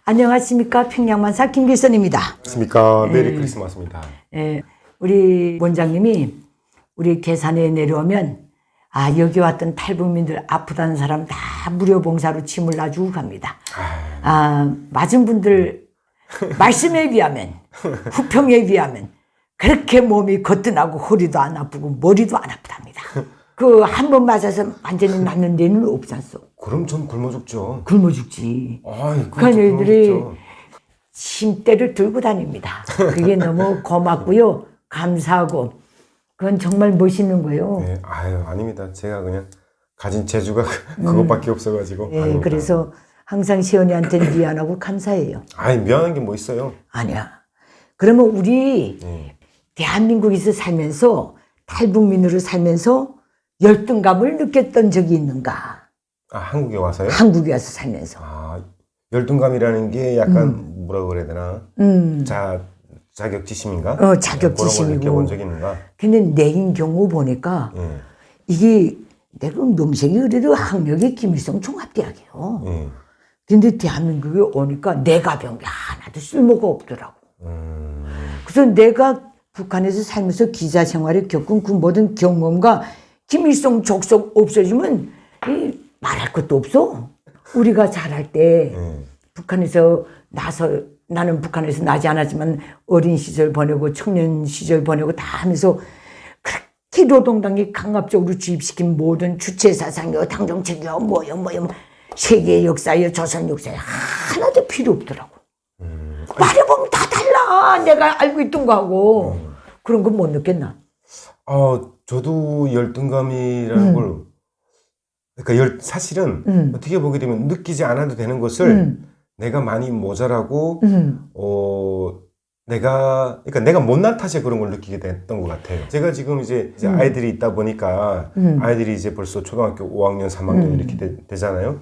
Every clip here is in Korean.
안녕하십니까. 평양만사 김길선입니다. 안녕하십니까. 메리 크리스마스입니다. 우리 원장님이 우리 계산에 내려오면 여기 왔던 탈북민들 아프다는 사람 다 무료 봉사로 짐을 놔주고 갑니다. 맞은 분들 말씀에 비하면 후평에 비하면 그렇게 몸이 거뜬하고 허리도 안 아프고 머리도 안 아프답니다. 그 한 번 맞아서 완전히 낫는 데는 없었어. 그럼 전 굶어 죽죠. 굶어 죽지. 그 그녀들이 침대를 들고 다닙니다. 그게 너무 고맙고요. 감사하고 그건 정말 멋있는 거예요. 네, 아닙니다. 제가 그냥 가진 재주가 그것밖에 없어가지고. 네, 그래서 항상 시연이한테는 미안하고 감사해요. 미안한 게 뭐 있어요? 아니야. 그러면 우리 대한민국에서 살면서 탈북민으로 살면서 열등감을 느꼈던 적이 있는가? 한국에 와서요? 한국에 와서 살면서. 열등감이라는 게 약간 뭐라고 그래야 되나? 자격지심인가? 자격지심이고. 그런 걸 느껴본 적이 있는가? 근데 내 경우 보니까 이게 내가 음동생이 그래도 학력이 김일성 종합대학이에요. 근데 대한민국에 오니까 내가 배운 게 하나도 쓸모가 없더라고. 그래서 내가 북한에서 살면서 기자 생활에 겪은 그 모든 경험과 김일성 족속 없어지면 말할 것도 없어. 우리가 자랄 때 북한에서 나는 북한에서 나지 않았지만 어린 시절 보내고 청년 시절 보내고 다 하면서 그렇게 노동당이 강압적으로 주입시킨 모든 주체사상이요 당정책이요 뭐요 세계 역사요 조선 역사요 하나도 필요 없더라고. 말해보면 다 달라. 내가 알고 있던 거하고. 그런 거 못 느꼈나? 저도 열등감이라는 걸 그러니까 사실은 어떻게 보게 되면 느끼지 않아도 되는 것을 내가 많이 모자라고 내가 못난 탓에 그런 걸 느끼게 됐던 것 같아요. 제가 지금 이제 아이들이 있다 보니까 아이들이 이제 벌써 초등학교 5학년, 3학년 이렇게 되잖아요.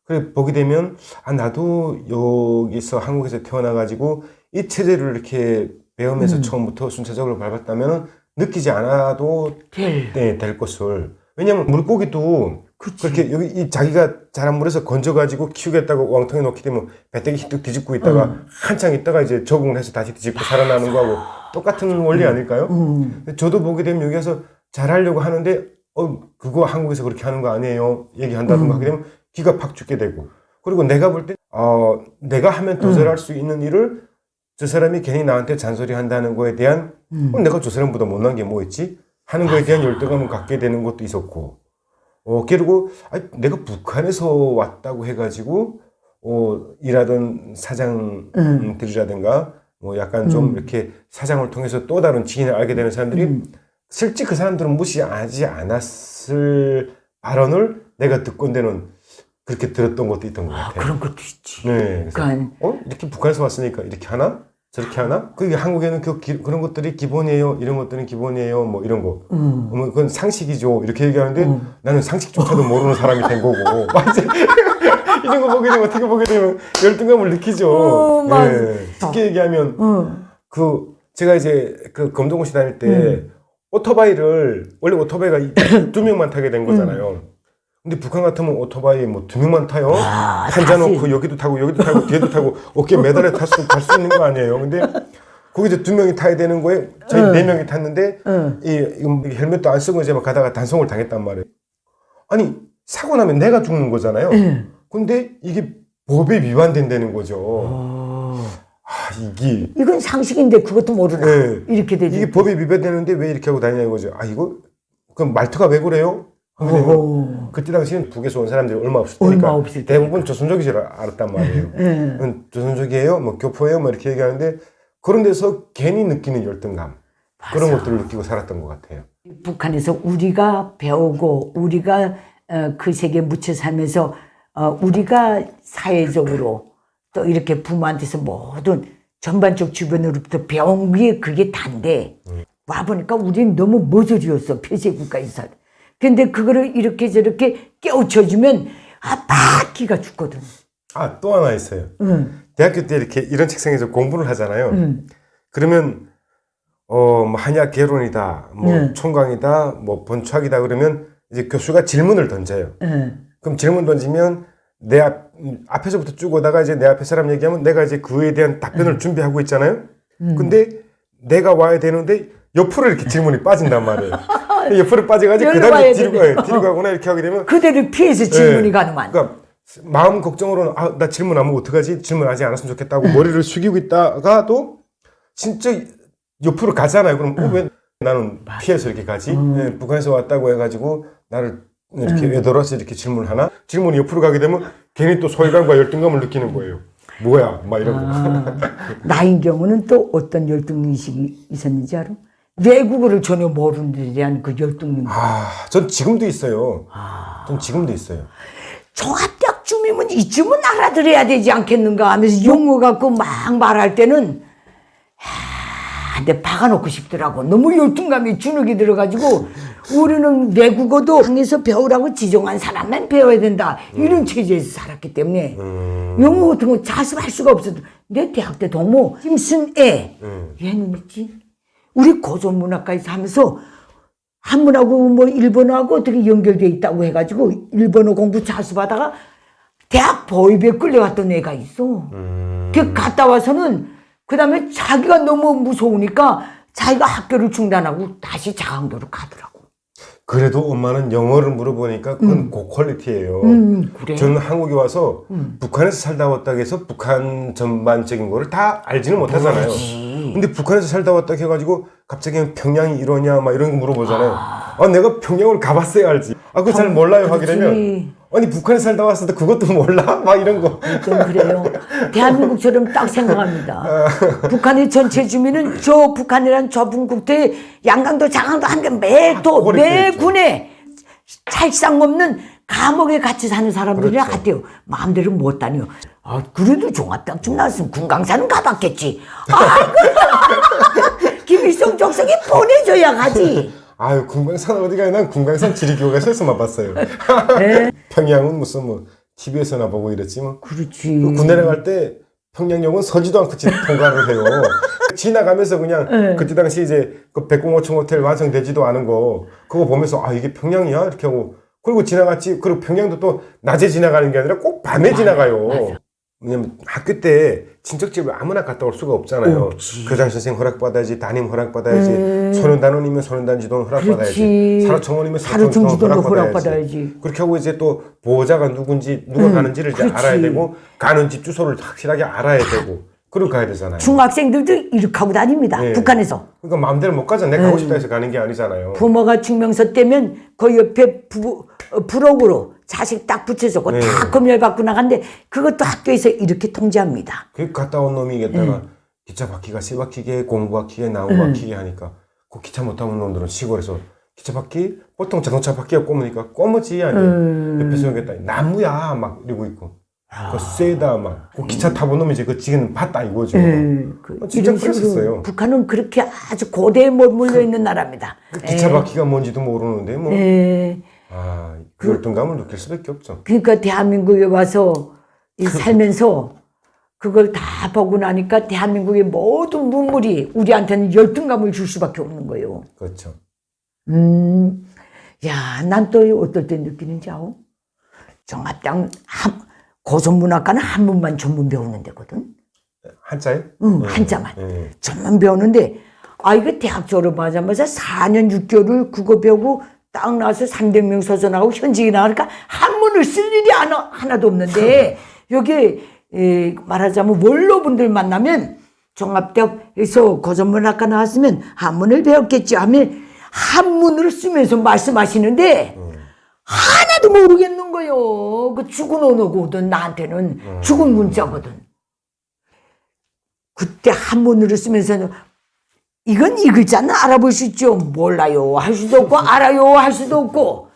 그래 보게 되면 나도 여기서 한국에서 태어나가지고 이 체제를 이렇게 배우면서 처음부터 순차적으로 밟았다면 느끼지 않아도 될 것을. 왜냐면 물고기도 그렇게 여기 자기가 자란 물에서 건져가지고 키우겠다고 왕통에 놓게 되면 배때기 히뚝 뒤집고 있다가 한창 있다가 이제 적응을 해서 다시 뒤집고 살아나는 거하고 똑같은 원리 아닐까요? 저도 보게 되면 여기 와서 잘하려고 하는데 그거 한국에서 그렇게 하는 거 아니에요 얘기한다든가 하게 되면 기가 팍 죽게 되고, 그리고 내가 볼 때 내가 하면 더 잘할 수 있는 일을 저 사람이 괜히 나한테 잔소리 한다는 거에 대한 내가 저 사람보다 못난 게 뭐 있지? 하는 거에 대한 열등감을 갖게 되는 것도 있었고, 그리고 내가 북한에서 왔다고 해가지고 일하던 사장들이라든가 뭐 약간 좀 이렇게 사장을 통해서 또 다른 지인을 알게 되는 사람들이 실제 그 사람들은 무시하지 않았을 발언을 내가 듣건대는 그렇게 들었던 것도 있던 것 같아요. 그런 것도 있지. 네. 그래서 이렇게 북한에서 왔으니까 이렇게 하나? 저렇게 하나? 그게 한국에는 그런 것들이 기본이에요. 이런 것들은 기본이에요. 뭐 이런 거. 그건 상식이죠. 이렇게 얘기하는데 나는 상식조차도 모르는 사람이 된 거고. 이런 거 보게 되면 어떻게 보게 되면 열등감을 느끼죠. 쉽게 얘기하면 제가 이제 검정고시 다닐 때 오토바이를 원래 오토바이가 2명만 타게 된 거잖아요. 근데 북한 같으면 오토바이 뭐 2명만 타요. 앉아놓고 여기도 타고 뒤에도 타고 어깨에 매달려 갈 수 있는 거 아니에요. 근데 거기 이제 2명이 타야 되는 거에 저희 4명이 탔는데 이 헬멧도 안 쓰고 이제 막 가다가 단속을 당했단 말이에요. 아니 사고 나면 내가 죽는 거잖아요. 근데 이게 법에 위반된다는 거죠. 이건 상식인데 그것도 모르나. 이렇게 되죠. 이게 법에 위반되는데 왜 이렇게 하고 다니냐는 거죠. 그럼 말투가 왜 그래요? 그때 당시에는 북에서 온 사람들이 얼마 없을 테니까 대부분 조선족이 줄 알았단 말이에요. 조선족이에요? 뭐 교포예요? 뭐 이렇게 얘기하는데 그런 데서 괜히 느끼는 열등감, 그런 것들을 느끼고 살았던 것 같아요. 북한에서 우리가 배우고 우리가 그 세계에 묻혀 살면서 우리가 사회적으로 또 이렇게 부모한테서 모든 전반적 주변으로부터 배운 게 그게 단데 와보니까 우리는 너무 머저리였어. 폐쇄국가에서. 근데 그거를 이렇게 저렇게 깨우쳐주면 막 기가 죽거든. 또 하나 있어요. 대학교 때 이렇게 이런 책상에서 공부를 하잖아요. 그러면 뭐 한약 개론이다, 뭐 총각이다, 뭐 번추학이다 그러면 이제 교수가 질문을 던져요. 그럼 질문 던지면 앞에서부터 쭉 오다가 이제 내 앞에 사람 얘기하면 내가 이제 그에 대한 답변을 준비하고 있잖아요. 근데 내가 와야 되는데 옆으로 이렇게 질문이 빠진단 말이에요. 옆으로 빠져가지고 그 다음에 뒤로 가거나 이렇게 하게 되면 그대를 피해서 질문이 가능한. 그러니까 마음 걱정으로는 나 질문 안 하면 어떡하지? 질문하지 않았으면 좋겠다고 머리를 숙이고 있다가도 진짜 옆으로 가잖아요. 그럼 왜 나는 피해서 이렇게 가지? 북한에서 왔다고 해가지고 나를 이렇게 외돌아서 이렇게 질문하나? 질문이 옆으로 가게 되면 괜히 또 소외감과 열등감을 느끼는 거예요. 뭐야? 막 이런 거. 나인 경우는 또 어떤 열등의식이 있었는지 알아? 외국어를 전혀 모르는 데 대한 그 열등감. 전 지금도 있어요. 전 지금도 있어요. 종합대학쯤이면 이쯤은 알아들어야 되지 않겠는가 하면서 용어 갖고 막 말할 때는 내 박아놓고 싶더라고. 너무 열등감이 주눅이 들어가지고 우리는 외국어도 항에서 배우라고 지정한 사람만 배워야 된다. 이런 체제에서 살았기 때문에 영어 같은 거 자습할 수가 없어도 내 대학 때 동무 심슨 얘는 있지. 우리 고전문학과에서 하면서 한문하고 뭐 일본어하고 어떻게 연결되어 있다고 해가지고 일본어 공부 자습하다가 대학 보위부에 끌려갔던 애가 있어. 그 갔다 와서는 그 다음에 자기가 너무 무서우니까 자기가 학교를 중단하고 다시 자강도로 가더라고. 그래도 엄마는 영어를 물어보니까 그건 고퀄리티예요. 그래. 저는 한국에 와서 북한에서 살다 왔다고 해서 북한 전반적인 거를 다 알지는 못하잖아요. 근데 북한에서 살다 왔다고 해가지고 갑자기 평양이 이러냐 막 이런 거 물어보잖아요. 내가 평양을 가봤어야 알지. 그거 잘 몰라요 하게 되면 아니 북한에 살다 왔을 때 그것도 몰라? 막 이런 거. 좀 그래요. 대한민국처럼 딱 생각합니다. 북한의 전체 주민은 저 북한이란 좁은 국토에 양강도 자강도 한 개 매 군에 찰상 없는 감옥에 같이 사는 사람들이랑 그렇죠. 같아요. 마음대로 못 다녀. 그래도 종합대학쯤 나왔으면 군강산은 가봤겠지. 김일성 족속이 보내줘야 가지. 군강산 어디 가요? 난 군강산 지리교과서에서만 봤어요. 평양은 무슨 뭐 TV에서나 보고 이랬지 뭐. 그렇지. 군대 나갈 때 평양역은 서지도 않고 통과를 해요. 지나가면서 그냥 그때 당시 이제 그 백공호청 호텔 완성되지도 않은 거 그거 보면서 이게 평양이야 이렇게 하고 그리고 지나갔지. 그리고 평양도 또 낮에 지나가는 게 아니라 꼭 밤에 지나가요. 맞아. 왜냐면 학교 때 친척집을 아무나 갔다 올 수가 없잖아요. 교장 선생님 허락받아야지, 담임 허락받아야지, 소년단원이면 소년단지도 허락받아야지, 사료청원이면 사료청지도 허락받아야지. 그렇게 하고 이제 또 보호자가 누군지 누가 가는지를 이제 알아야 되고 가는 집 주소를 확실하게 알아야 되고 그러고 가야 되잖아요. 중학생들도 이렇게 하고 다닙니다. 북한에서. 그러니까 마음대로 못 가잖아. 내가 가고 싶다 해서 가는 게 아니잖아요. 부모가 증명서 떼면 그 옆에 부록으로 자식 딱 붙여서 다 검열받고 나간데 그것도 학교에서 이렇게 통제합니다. 그 갔다 온 놈이 이겠다가 기차 바퀴가 세 바퀴게 공부 바퀴게 나무 바퀴게 하니까 그 기차 못 타본 놈들은 시골에서 기차 바퀴 보통 자동차 바퀴가 꼬무니까 꼬무지 아니에요. 옆에서 오겠다 나무야 막 이러고 있고 그 쇠다 막 그 기차 타본 놈이 이제 그 지금 봤다 이거죠. 진짜 그랬었어요. 북한은 그렇게 아주 고대에 머물러 있는 나라입니다. 그 기차 바퀴가 뭔지도 모르는데 뭐. 그 열등감을 느낄 수밖에 없죠. 그러니까 대한민국에 와서 살면서 그걸 다 보고 나니까 대한민국의 모든 문물이 우리한테는 열등감을 줄 수밖에 없는 거예요. 그렇죠. 난 또 어떨 때 느끼는지 아오? 종합대학 고전문학과는 한문만 전문 배우는 데거든. 한자요? 한자만. 전문 배우는데 이거 대학 졸업하자마자 4년 6개월을 그거 배우고 딱 나와서 300명 서전하고 현직이 나가니까 한문을 쓸 일이 하나도 없는데 여기 말하자면 원로분들 만나면 종합대학에서 고전문학과 나왔으면 한문을 배웠겠지 하면 한문을 쓰면서 말씀하시는데 하나도 모르겠는 거요. 그 죽은 언어거든. 나한테는 죽은 문자거든. 그때 한문으로 쓰면서 이건 이 글자는 알아볼 수 있죠. 몰라요 할 수도 없고 알아요 할 수도 없고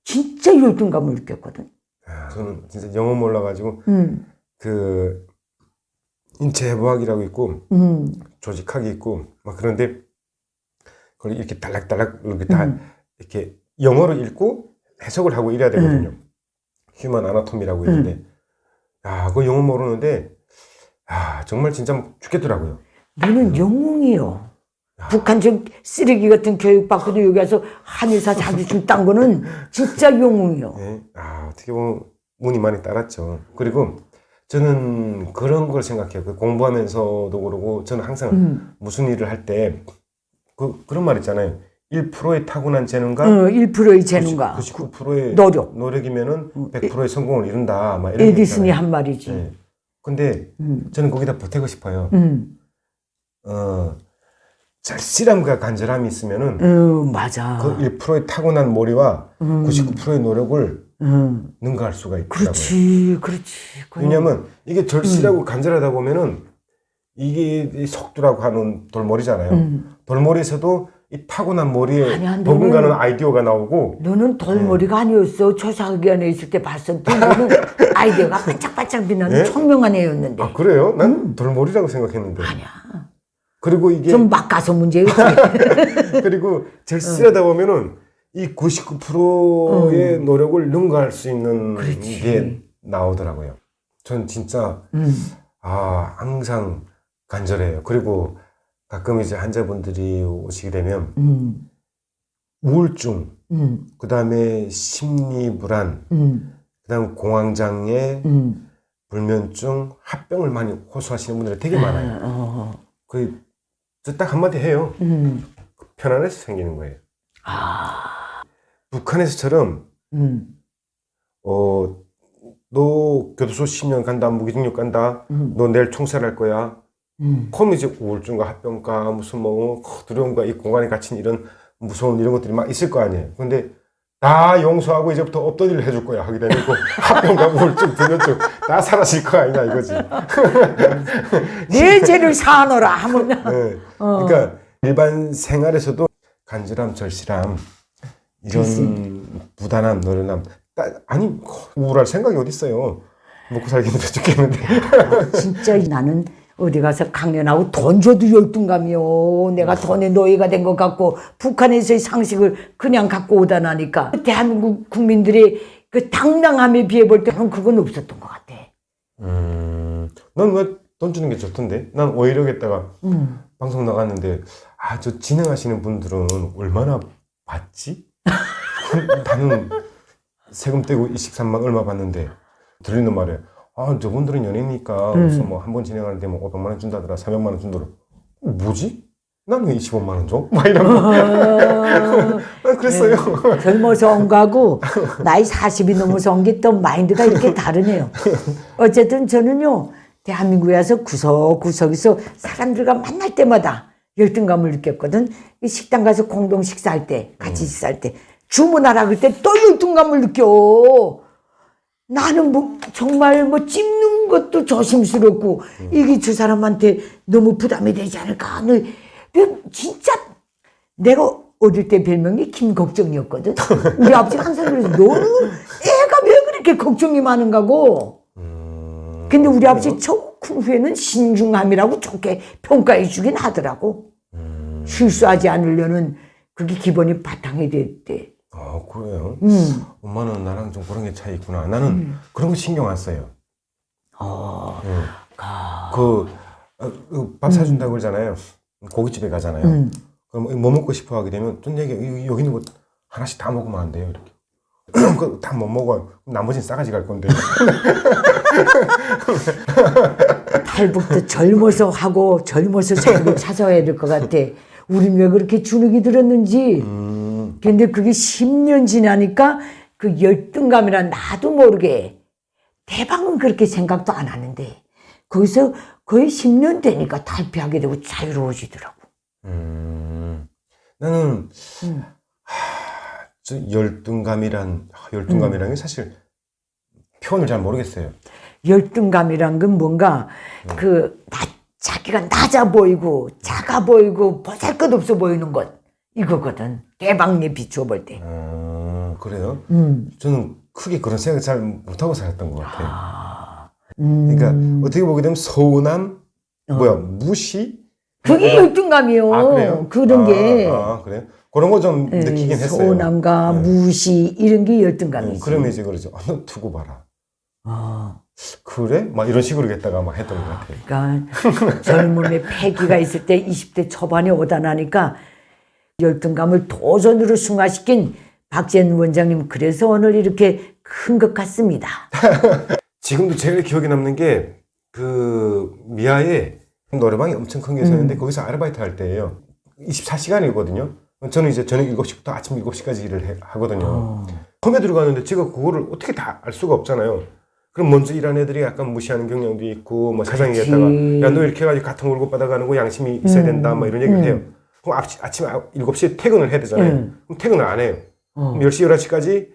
진짜 열등감을 느꼈거든. 저는 진짜 영어 몰라가지고 그 인체해부학이라고 있고 조직학이 있고 막 그런데 그걸 이렇게 달락달락 이렇게 다 이렇게 영어로 읽고 해석을 하고 이래야 되거든요. 휴먼 아나토미라고 있는데 그거 영어 모르는데 정말 진짜 죽겠더라고요. 너는 영웅이요. 북한 저 쓰레기 같은 교육 받고도 여기 와서 한의사 자격증 딴 거는 진짜 영웅이요. 어떻게 보면 운이 많이 따랐죠. 그리고 저는 그런 걸 생각해요. 그 공부하면서도 그러고 저는 항상 무슨 일을 할 때 그런 말 있잖아요. 1%의 타고난 재능과 1%의 재능과 99%의 노력이면은 100%의 성공을 이룬다. 막 이런 에디슨이 한 말이지. 네. 근데 저는 거기다 보태고 싶어요. 절실함과 간절함이 있으면은 맞아. 그 1%의 타고난 머리와 99%의 노력을 능가할 수가 있더라고요. 그렇지. 왜냐하면 이게 절실하고 간절하다 보면은 이게 이 속도라고 하는 돌머리잖아요. 돌머리에서도 이 타고난 머리에 버금가는 아이디어가 나오고. 너는 돌머리가 아니었어. 조사학위원회 있을 때 봤을 때 너는 아이디어가 반짝반짝 빛나는 총명한 애였는데. 아 그래요? 난 돌머리라고 생각했는데. 아니야. 그리고 이게 좀 막 가서 문제였지. 그리고 절실하다 보면은 이 99%의 노력을 능가할 수 있는 게 나오더라고요. 전 진짜 항상 간절해요. 그리고 가끔 이제 환자분들이 오시게 되면 우울증, 그 다음에 심리불안, 그 다음 공황장애, 불면증, 합병을 많이 호소하시는 분들이 되게 많아요. 저 딱 한마디 해요. 편안해서 생기는 거예요. 북한에서처럼 너 교도소 10년 간다, 무기징역 간다, 너 내일 총살할 거야. 그럼 이제 우울증과 합병과 무슨 두려움과 이 공간에 갇힌 이런 무서운 이런 것들이 막 있을 거 아니에요. 근데 다 용서하고 이제부터 없던 일을 해줄 거야 하게 되면 그 합병과 우울증, 불면증 다 사라질 거 아니냐 이거지. 내 죄를 사하노라 하면. 네. 그러니까 일반 생활에서도 간절함, 절실함, 이런 부단함, 노련함, 아니 우울할 생각이 어디 있어요. 먹고 살기 힘들어 죽겠는데. 진짜 나는 어디 가서 강연하고 돈 줘도 열등감이요. 내가 돈의 노예가 된 것 같고 북한에서의 상식을 그냥 갖고 오다 나니까 대한민국 국민들의 그 당당함에 비해 볼 때는 그건 없었던 것 같아. 난 왜 돈 주는 게 좋던데? 난 오히려 했다가 방송 나갔는데 저 진행하시는 분들은 얼마나 받지? 나는 세금 떼고 23만 얼마 받는데 들리는 말에 저분들은 연예인이니까 그래서 뭐 한 번 진행하는데 뭐 500만 원 준다더라, 300만 원 준다더라. 뭐지? 난 왜 25만 원 줘? 막 이런 거. 난 그랬어요. 젊어서 온 거하고 나이 40이 넘어서 온 게 또 마인드가 이렇게 다르네요. 어쨌든 저는요, 대한민국에 와서 구석구석에서 사람들과 만날 때마다 열등감을 느꼈거든. 이 식당 가서 공동 식사할 때, 같이 식사할 때 주문하라 그럴 때 또 열등감을 느껴. 나는 정말 찍는 것도 조심스럽고 이게 저 사람한테 너무 부담이 되지 않을까. 진짜 내가 어릴 때 별명이 김걱정이었거든. 우리 아버지가 항상 그래서 너는 애가 왜 그렇게 걱정이 많은가고. 근데 우리 아버지 저 후에는 신중함이라고 좋게 평가해 주긴 하더라고. 실수하지 않으려는 그게 기본이 바탕이 됐대. 그래요? 엄마는 나랑 좀 그런 게 차이 있구나. 나는 그런 거 신경 안 써요. 밥 사준다고 그러잖아요. 고깃집에 가잖아요. 그럼 뭐 먹고 싶어 하게 되면 좀 여기 있는 거 하나씩 다 먹으면 안 돼요. 이렇게. 그거 다 못 먹어요. 나머지는 싸가지 갈 건데. 탈북도 젊어서 하고 젊어서 자기를 찾아와야 될 것 같아. 우린 왜 그렇게 주눅이 들었는지. 근데 그게 10년 지나니까 그 열등감이란 나도 모르게 대방은 그렇게 생각도 안 하는데 거기서 거의 10년 되니까 탈피하게 되고 자유로워지더라고. 나는 저 열등감이란 게 사실 표현을 잘 모르겠어요. 열등감이란 건 뭔가 자기가 낮아 보이고 작아 보이고 보잘것없어 보이는 것 이거거든. 대방에 비춰볼 때. 그래요? 저는 크게 그런 생각 잘 못하고 살았던 것 같아요. 그러니까 어떻게 보게 되면 서운함, 무시? 그게 열등감이요. 그래요? 그런 게. 그래요? 그런 거 좀 느끼긴 했어요. 서운함과 무시 이런 게 열등감이지. 그러면 이제 그러죠. 너 두고 봐라. 그래? 막 이런 식으로 했다가 막 했던 것 같아요. 그러니까 젊음의 패기가 있을 때 20대 초반에 오다 나니까 열등감을 도전으로 승화시킨 박재현 원장님, 그래서 오늘 이렇게 큰 것 같습니다. 지금도 제일 기억에 남는 게 그 미아에 노래방이 엄청 큰 게 있었는데 거기서 아르바이트 할 때예요. 24시간이거든요. 저는 이제 저녁 7시부터 아침 7시까지 일을 하거든요. 처음에 들어가는데 제가 그거를 어떻게 다 알 수가 없잖아요. 그럼 먼저 일하는 애들이 약간 무시하는 경향도 있고, 뭐 사장이겠다가, 야, 너 이렇게 해가지고 같은 월급 받아가는 거 양심이 있어야 된다, 뭐 이런 얘기를 해요. 그럼 아침 7시에 퇴근을 해야 되잖아요. 그럼 퇴근을 안 해요. 그럼 10시, 11시까지,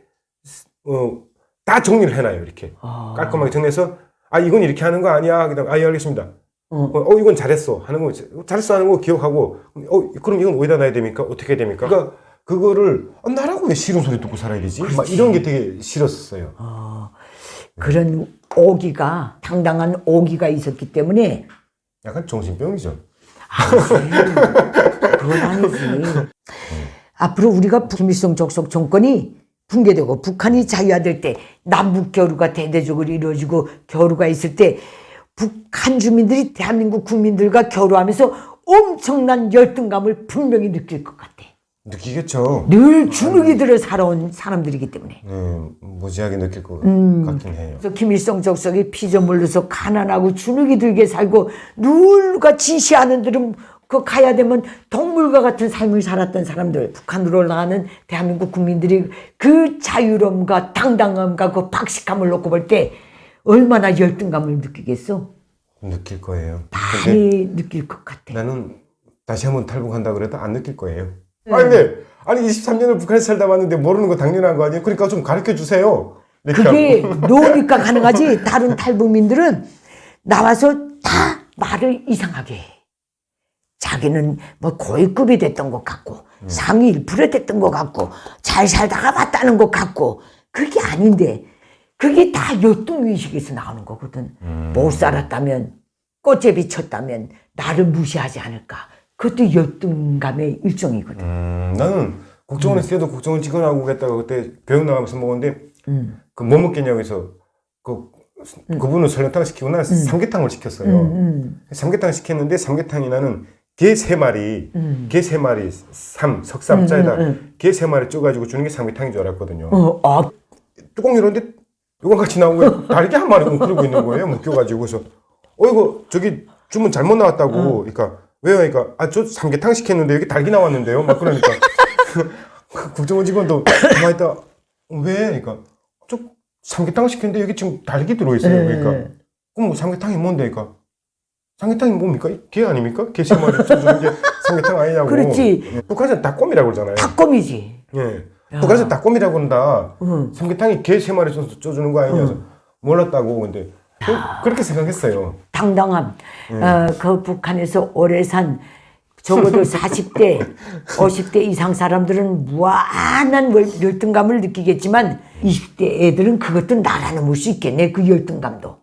다 정리를 해놔요, 이렇게. 깔끔하게 정리해서, 아, 이건 이렇게 하는 거 아니야. 그다음, 아, 예, 알겠습니다. 이건 잘했어. 하는 거, 잘했어 하는 거 기억하고, 그럼 이건 어디다 놔야 됩니까? 어떻게 해야 됩니까? 그러니까, 그거를, 나라고 왜 싫은 소리 듣고 살아야 되지? 막 이런 게 되게 싫었어요. 그런 오기가, 당당한 오기가 있었기 때문에. 약간 정신병이죠. 그건 아니지. 앞으로 우리가 김일성 적석 정권이 붕괴되고 북한이 자유화될 때 남북 교류가 대대적으로 이루어지고 교류가 있을 때 북한 주민들이 대한민국 국민들과 교류하면서 엄청난 열등감을 분명히 느낄 것 같아. 느끼겠죠. 늘 주눅이 들어 살아온 사람들이기 때문에. 무지하게 느낄 것 같긴 해요. 그래서 김일성 적석이 피조물로서 가난하고 주눅이 들게 살고 누가 지시하는 대로 그 가야 되면 동물과 같은 삶을 살았던 사람들, 북한으로 나가는 대한민국 국민들이 그 자유로움과 당당함과 그 박식함을 놓고 볼 때 얼마나 열등감을 느끼겠어? 느낄 거예요. 많이 느낄 것 같아. 나는 다시 한번 탈북한다 그래도 안 느낄 거예요. 아니 23년을 북한에 살다 왔는데 모르는 거 당연한 거 아니에요? 그러니까 좀 가르쳐 주세요. 그게 노니까 가능하지. 다른 탈북민들은 나와서 다 말을 이상하게 해. 자기는 뭐 고위급이 됐던 것 같고 상위 1% 됐던 것 같고 잘 살다가 왔다는 것 같고 그게 아닌데 그게 다 열등의식에서 나오는 거거든. 못 살았다면 꽃에 비쳤다면 나를 무시하지 않을까. 그것도 열등감의 일종이거든. 나는 국정원에서 때도 국정원 직원하고 오겠다고 그때 교육 나가면서 먹었는데 그 뭐 먹겠냐고 해서 그분은 설렁탕 시키고 나는 삼계탕을 시켰어요. 삼계탕 시켰는데 삼계탕이 나는 게 3마리, 게 3마리, 석삼자에다 게 3마리 쪄가지고 주는 게 삼계탕인 줄 알았거든요. 뚜껑 열었는데 이거 같이 나온 거예요. 다리게 한 마리 그러고 있는 거예요. 묶여가지고. 그래서 이거 저기 주문 잘못 나왔다고. 그러니까 왜요? 그러니까 저 삼계탕 시켰는데 여기 닭이 나왔는데요. 막 그러니까 국정원 직원도 가만히 있다. 왜? 그러니까 저 삼계탕 시켰는데 여기 지금 닭이 들어있어요. 그러니까 그럼 삼계탕이 뭔데? 그러니까 삼계탕이 뭡니까? 게 아닙니까? 게 3마리 쪄주는 게 삼계탕 아니냐고. 그렇지. 북한에서는 닭곰이라고 그러잖아요. 닭곰이지. 예. 북한에서 닭곰이라고 그런다. 삼계탕이 게 3마리 쪄주는 거 아니냐. 몰랐다고. 근데 그렇게 생각했어요. 당당함. 그 북한에서 오래 산 적어도 40대, 50대 이상 사람들은 무한한 열등감을 느끼겠지만 20대 애들은 그것도 날아넘을 수 있겠네. 그 열등감도.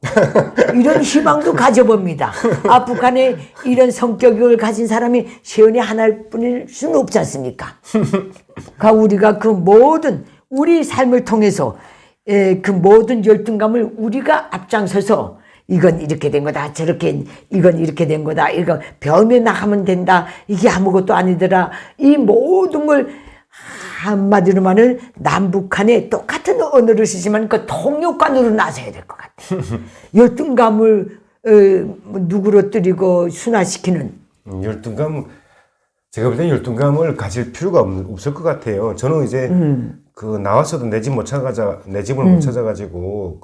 이런 희망도 가져봅니다. 북한에 이런 성격을 가진 사람이 세연이 하나일 뿐일 수는 없지 않습니까? 우리가 그 모든 우리 삶을 통해서 그 모든 열등감을 우리가 앞장서서 이건 이렇게 된 거다. 이건 이렇게 된 거다. 이거 배우며 나가면 된다. 이게 아무것도 아니더라. 이 모든 걸 한마디로 말하면 남북한에 똑같은 언어를 쓰지만 그 통역관으로 나서야 될 것 같아. 열등감을 누그러뜨리고 순화시키는. 열등감, 제가 볼 때는 열등감을 가질 필요가 없을 것 같아요. 저는 이제 나왔어도 내 집 못 음. 찾아가지고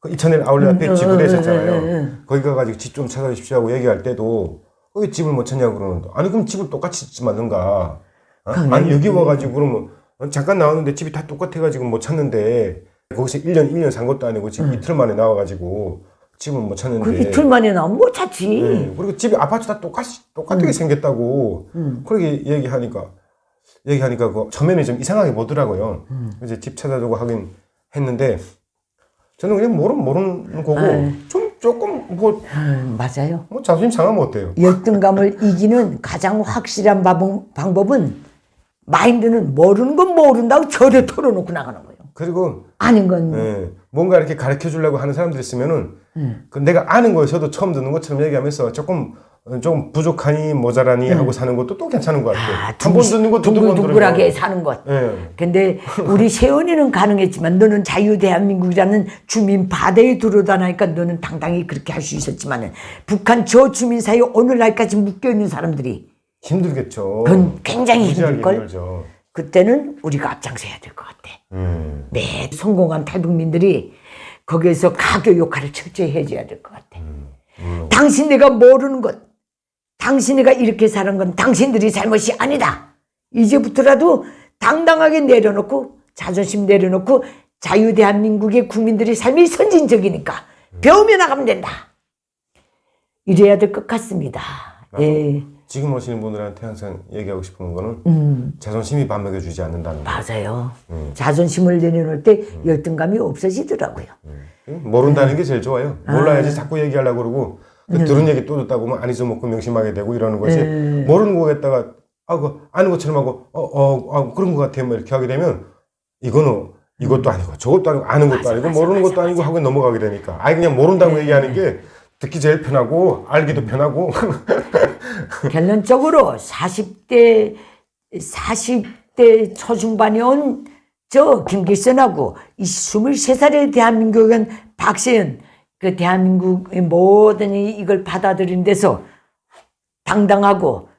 그 이천일 아울렛 앞에 지구대 있었잖아요. 거기 가가지고 집 좀 찾아주십시오 하고 얘기할 때도 왜 집을 못 찾냐고 그러는데 아니 그럼 집을 똑같이 짓지 말든가. 아니 여기 와가지고 그러면 잠깐 나왔는데 집이 다 똑같아가지고 못 찾는데 거기서 1년 산 것도 아니고 지금 이틀 만에 나와가지고 집을 못 찾는데 그 이틀 만에 나오면 못 찾지. 네. 그리고 집이 아파트 다 똑같게 생겼다고 그렇게 얘기하니까 처음에는 좀 이상하게 보더라고요. 이제 집 찾아주고 하긴 했는데 저는 그냥 모르는 거고 조금 맞아요. 자존심 상하면 어때요? 열등감을 이기는 가장 확실한 방법은 마인드는 모르는 건 모른다고 절대 털어놓고 나가는 거예요. 그리고 아는 건 뭔가 이렇게 가르쳐 주려고 하는 사람들이 있으면은 그 내가 아는 거에서도 처음 듣는 것처럼 얘기하면서 조금 좀 부족하니 모자라니 하고 사는 것도 또 괜찮은 것 같아요. 아, 한 번 듣는 것도 두 번 둥글둥글하게 들으면. 사는 것. 예. 근데 우리 세연이는 가능했지만 너는 자유대한민국이라는 주민 바다에 들어다니까 너는 당당히 그렇게 할 수 있었지만 북한 저 주민 사이에 오늘날까지 묶여있는 사람들이 힘들겠죠. 그건 굉장히 무지하게 힘들걸. 힘들죠. 그때는 우리가 앞장서야 될 것 같아. 매 성공한 탈북민들이 거기에서 가교 역할을 철저히 해줘야 될 것 같아. 당신네가 모르는 것, 당신네가 이렇게 사는 건 당신들이 잘못이 아니다. 이제부터라도 당당하게 내려놓고 자존심 내려놓고 자유대한민국의 국민들의 삶이 선진적이니까 배우며 나가면 된다. 이래야 될 것 같습니다. 예. 지금 오시는 분들한테 항상 얘기하고 싶은 거는 자존심이 밥 먹여주지 않는다는 거. 맞아요. 자존심을 내려놓을 때 열등감이 없어지더라고요. 모른다는 게 제일 좋아요. 몰라야지 자꾸 얘기하려고 그러고 들은 얘기 또 듣다 보면 안 잊어먹고 명심하게 되고 이러는 것이 모르는 거에다가 아는 것처럼 하고 그런 것 같아요. 뭐 이렇게 하게 되면 이거는 이것도 아니고 저것도 아니고 아는 것도 아니고 모르는 것도 아니고 하고 넘어가게 되니까 아예 그냥 모른다고 얘기하는 게 듣기 제일 편하고 알기도 편하고 결론적으로 40대 초중반에 온 저 김기선하고 이 23살의 대한민국은 박세현 그 대한민국의 모든 이걸 받아들이는 데서 당당하고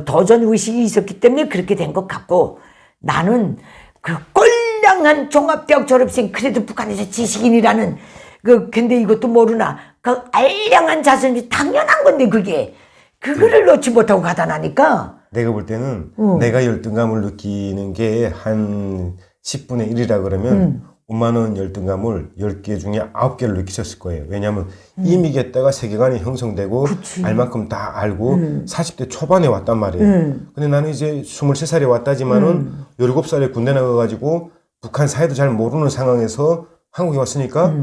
도전 의식이 있었기 때문에 그렇게 된 것 같고 나는 그 꼴량한 종합대학 졸업생 그래도 북한에서 지식인이라는 근데 이것도 모르나 그 알량한 자존심이 당연한 건데 그거를 놓지 못하고 가다 나니까 내가 볼 때는 내가 열등감을 느끼는 게 한 10분의 1이라 그러면 엄마는 열등감을 10개 중에 9개를 느끼셨을 거예요. 왜냐하면 이미 겠다가 세계관이 형성되고 알 만큼 다 알고 40대 초반에 왔단 말이에요. 근데 나는 이제 23살에 왔다지만은 17살에 군대 나가가지고 북한 사회도 잘 모르는 상황에서 한국에 왔으니까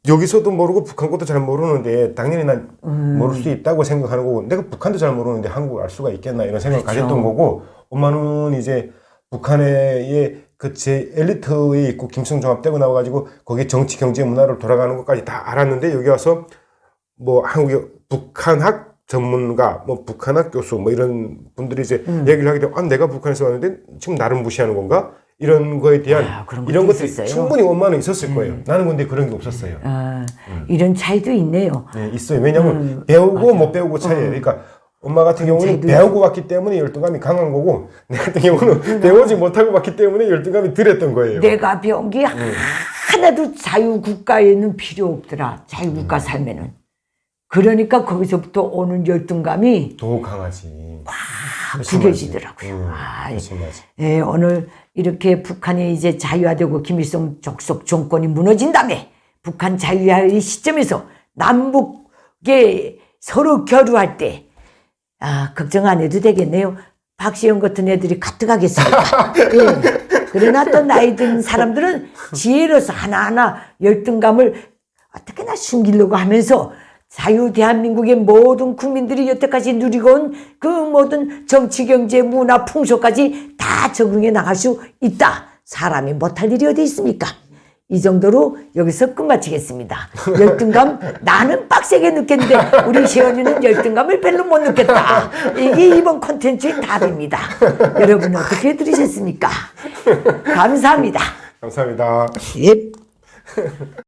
여기서도 모르고 북한 것도 잘 모르는데 당연히 난 모를 수 있다고 생각하는 거고 내가 북한도 잘 모르는데 한국을 알 수가 있겠나 이런 생각을 그렇죠. 가졌던 거고 엄마는 이제 북한의 그 제 엘리트에 있고 김성종합되고 나와가지고 거기 정치 경제 문화로 돌아가는 것까지 다 알았는데 여기 와서 뭐 한국의 북한학 전문가 뭐 북한학 교수 뭐 이런 분들이 이제 얘기를 하게 되면 내가 북한에서 왔는데 지금 나를 무시하는 건가? 이런 거에 대한 그런 이런 것들이 있었어요. 충분히 엄마는 있었을 거예요. 나는 근데 그런 게 없었어요. 이런 차이도 있네요. 네, 있어요. 왜냐하면 배우고 못 배우고 차이예요. 그러니까 엄마 같은 경우는 배우고 왔기 때문에 열등감이 강한 거고 내 같은 경우는 배우지 못하고 왔기 때문에 열등감이 덜했던 거예요. 내가 배운 게 하나도 자유국가에는 필요 없더라. 자유국가 삶에는. 그러니까 거기서부터 오는 열등감이 더 강하지. 구겨지더라고요. 예, 오늘 이렇게 북한이 이제 자유화되고 김일성 족속 정권이 무너진 다음에 북한 자유화의 시점에서 남북에 서로 교류할 때 걱정 안 해도 되겠네요. 박시영 같은 애들이 가뜩하겠습니까? 예. 그러나 또 나이 든 사람들은 지혜로서 하나하나 열등감을 어떻게나 숨기려고 하면서 자유 대한민국의 모든 국민들이 여태까지 누리고 온 그 모든 정치, 경제, 문화, 풍속까지 다 적응해 나갈 수 있다. 사람이 못할 일이 어디 있습니까? 이 정도로 여기서 끝마치겠습니다. 열등감 나는 빡세게 느꼈는데 우리 시연이는 열등감을 별로 못 느꼈다. 이게 이번 콘텐츠의 답입니다. 여러분 어떻게 들으셨습니까? 감사합니다. 감사합니다. 예.